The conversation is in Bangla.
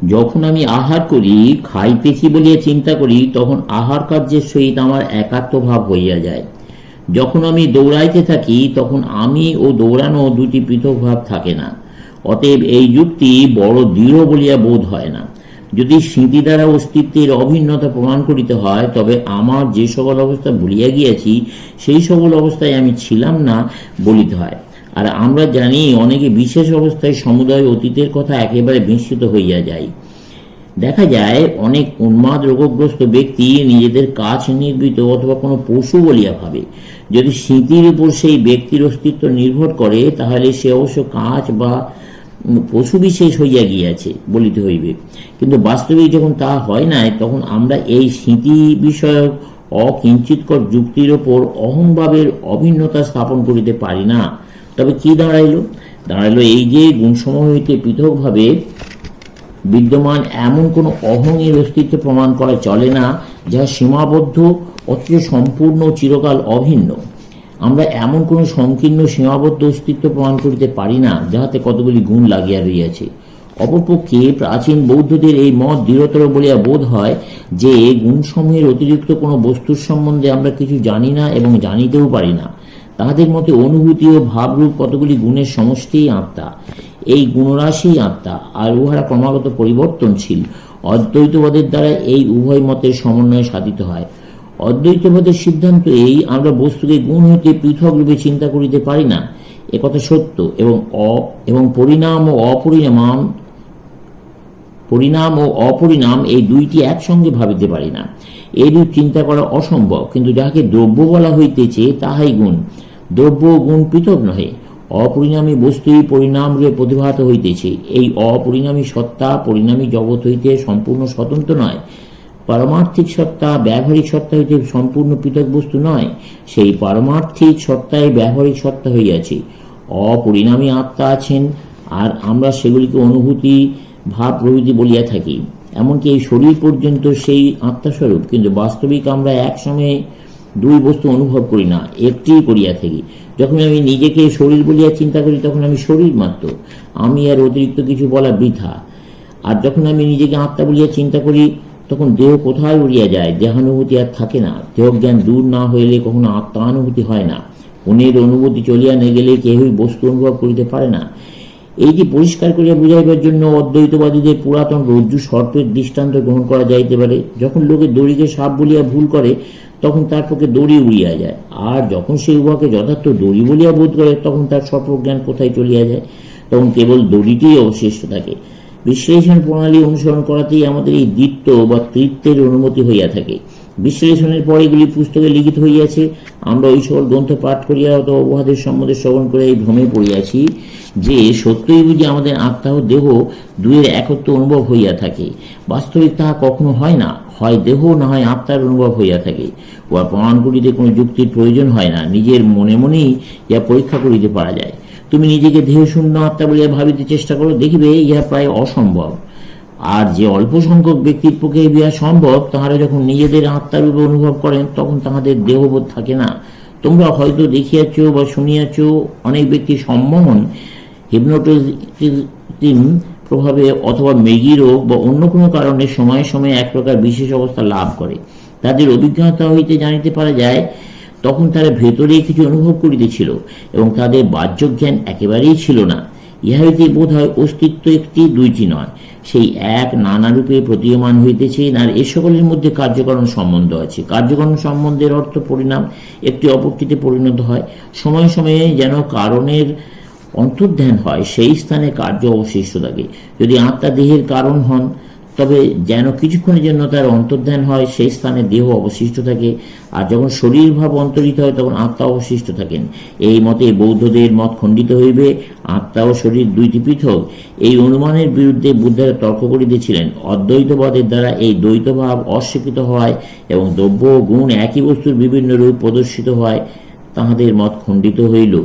যখন আমি আহার করি, খাইতেছি বলিয়া চিন্তা করি, তখন আহার কার্যের সহিত আমার একাত্মভাব হইয়া যায়। যখন আমি দৌড়াইতে থাকি, তখন আমি ও দৌড়ানো দুটি পৃথক ভাব থাকে না। অতএব এই যুক্তি বড় দৃঢ় বলিয়া বোধ হয় না। যদি স্মৃতি দ্বারা অস্তিত্বের অভিন্নতা প্রমাণ করিতে হয়, তবে আমার যে সকল অবস্থা ভুলিয়া গিয়াছি, সেই সকল অবস্থায় আমি ছিলাম না বলিতে হয়। আর আমরা জানি, অনেকে বিশেষ অবস্থায় সমুদয় অতীতের কথা একেবারে বিস্মৃত হইয়া যায়। দেখা যায়, অনেক উন্মাদ রোগগ্রস্ত ব্যক্তি নিজেদের কাছ নির্মিত অথবা কোনো পশু বলিয়া ভাবে। যদি স্মৃতির উপর সেই ব্যক্তির অস্তিত্ব নির্ভর করে, তাহলে সে অবশ্য কাঁচ বা পশু বিশেষ হইয়া গিয়াছে বলিতে হইবে। কিন্তু বাস্তবিক যখন তা হয় নাই, তখন আমরা এই স্মৃতি বিষয়ক অকিঞ্চিৎকর যুক্তির ওপর অহংভাবের অভিন্নতা স্থাপন করিতে পারি না। তবে কি দাঁড়াইল এই যে গুণসমূহ হইতে পৃথকভাবে বিদ্যমান এমন কোনো অহংয়ের অস্তিত্ব প্রমাণ করা চলে না, যা সীমাবদ্ধ অথচ সম্পূর্ণ চিরকাল অভিন্ন। আমরা এমন কোনো সংকীর্ণ সীমাবদ্ধ অস্তিত্ব প্রমাণ করিতে পারি না, যাহাতে কতগুলি গুণ লাগিয়া রইয়াছে। অপরপক্ষে প্রাচীন বৌদ্ধদের এই মত দৃঢ়তর বলিয়া বোধ হয় যে, গুণসমূহের অতিরিক্ত কোনো বস্তুর সম্বন্ধে আমরা কিছু জানি না এবং জানিতেও পারি না। তাহাদের মতে অনুভূতি ও ভাবরূপ কতগুলি গুণের সমষ্টিই আত্মা। এই গুণরাশি আত্মা, আর উহারা ক্রমাগত পরিবর্তনশীল। অদ্বৈতবাদের দ্বারা এই উভয় মতের সমন্বয়ে সাধিত হয়। অদ্বৈতবাদের সিদ্ধান্ত এই, আমরা বস্তুকে গুণ হইতে পৃথক রূপে চিন্তা করিতে পারি না। একথা সত্য, এবং পরিণাম ও অপরিণাম এই দুইটি একসঙ্গে ভাবিতে পারি না। এইরূপ চিন্তা করা অসম্ভব। কিন্তু যাহাকে দ্রব্য বলা হইতেছে, তাহাই গুণ। দ্রব্য ও গুণ পৃথক নহে। অপরিণামী বস্তুই পরিণাম রূপে প্রতিভাত হইতেছে। এই অপরিণামী সত্তা পরিণামী জগৎ হইতে সম্পূর্ণ স্বতন্ত্র নয়। পারমার্থিক সত্তা ব্যবহারিক সত্তা হইতে সম্পূর্ণ পৃথক বস্তু নয়। সেই পারমার্থিক সত্তায় ব্যবহারিক সত্তা হইয়াছে। অপরিণামী আত্মা আছেন, আর আমরা সেগুলিকে অনুভূতি, ভাব প্রভৃতি বলিয়া থাকি। এমনকি এই শরীর পর্যন্ত সেই আত্মাস্বরূপ। কিন্তু বাস্তবিক আমরা এক সময়ে দুই বস্তু অনুভব করি না, একটি করিয়া থাকি। যখন আমি নিজেকে শরীর বলিয়া চিন্তা করি, তখন আমি শরীর মাত্র। আমি আর অতিরিক্ত কিছু বলা বৃথা। আর যখন আমি নিজেকে আত্মা বলিয়া চিন্তা করি, তখন দেহ কোথায় উড়িয়া যায়, দেহানুভূতি আর থাকে না। দেহজ্ঞান দূর না হইলে কখনো আত্মানুভূতি হয় না। মনের অনুভূতি চলিয়া না গেলে কেহই বস্তু অনুভব করিতে পারে না। এইটি পরিষ্কার করিয়া বুঝাইবার জন্য অদ্বৈতবাদীদের পুরাতন রজ্জু সর্পের দৃষ্টান্ত গ্রহণ করা যাইতে পারে। যখন লোকে দড়িকে সাপ বলিয়া ভুল করে, তখন তার পক্ষে দড়ি উড়িয়া যায়। আর যখন সে উহাকে যথার্থ দড়ি বলিয়া বোধ করে, তখন তার সর্পজ্ঞান কোথায় চলিয়া যায়। তখন কেবল দড়িটিই অবশিষ্ট থাকে। বিশ্লেষণ প্রণালী অনুসরণ করাতেই আমাদের এই দ্বিত্ব বা তৃত্বের অনুমতি হইয়া থাকে। বিশ্লেষণের পর এগুলি পুস্তকে লিখিত হইয়াছে। আমরা ওই সকল গ্রন্থ পাঠ করিয়া অথবা উহাদের সম্বন্ধে শ্রবণ করে এই ভ্রমে পড়িয়াছি যে, সত্যই বুঝি আমাদের আত্মা ও দেহ দুয়ের একত্ব অনুভব হইয়া থাকে। বাস্তবিক তাহা কখনো হয় না। হয় দেহ, না হয় আত্মার অনুভব হইয়া থাকে। উহা প্রমাণ করিতে কোনো যুক্তির প্রয়োজন হয় না। নিজের মনে মনেই ইহা পরীক্ষা করিতে পারা যায়। তুমি নিজেকে দেহ শূন্য আত্মা বলিয়া ভাবিতে চেষ্টা করো, দেখিবে ইহা প্রায় অসম্ভব। আর যে অল্প সংখ্যক ব্যক্তির পক্ষে ইহা সম্ভব, তাহারা যখন নিজেদের আত্মারূপে অনুভব করেন, তখন তাহাদের দেহবোধ থাকে না। তোমরা হয়তো দেখিয়াছ বা শুনিয়াছ, অনেক ব্যক্তি সম্মোহন, হিপনোটিজম প্রভাবে অথবা মৃগী রোগ বা অন্য কোনো কারণে সময়ে সময়ে এক প্রকার বিশেষ অবস্থা লাভ করে। তাদের অভিজ্ঞতা হইতে জানিতে পারা যায়, তখন তারা ভেতরে কিছু অনুভব করিতেছিল এবং তাদের বাহ্য জ্ঞান একেবারেই ছিল না। ইহা হইতে বোধ হয় অস্তিত্ব একটি দুইটি নয়, সেই এক নানা রূপে প্রতীয়মান হইতেছে। আর এ সকলের মধ্যে কার্যকারণ সম্বন্ধ আছে। কার্যকারণ সম্বন্ধের অর্থ পরিণাম একটি অপরটিতে পরিণত হয়। সময়ে সময়ে যেন কারণের অন্তর্ধান হয়, সেই স্থানে কার্য অবশিষ্ট থাকে। যদি আত্মা দেহের কারণ হন, তবে যেন কিছুক্ষণের জন্য তার অন্তর্ধান হয়, সেই স্থানে দেহ অবশিষ্ট থাকে। আর যখন শরীর ভাব অন্তরিত হয়, তখন আত্মা অবশিষ্ট থাকেন। এই মতে বৌদ্ধদের মত খণ্ডিত হইবে। আত্মা ও শরীর দুইটি পৃথক। এই অনুমানের বিরুদ্ধে বুদ্ধরা তর্ক করিতেছিলেন। অদ্বৈতবাদের দ্বারা এই দ্বৈতভাব অস্বীকৃত হয় এবং দ্রব্য ও গুণ একই বস্তুর বিভিন্ন রূপ প্রদর্শিত হয়, তাহাদের মত খণ্ডিত হইল।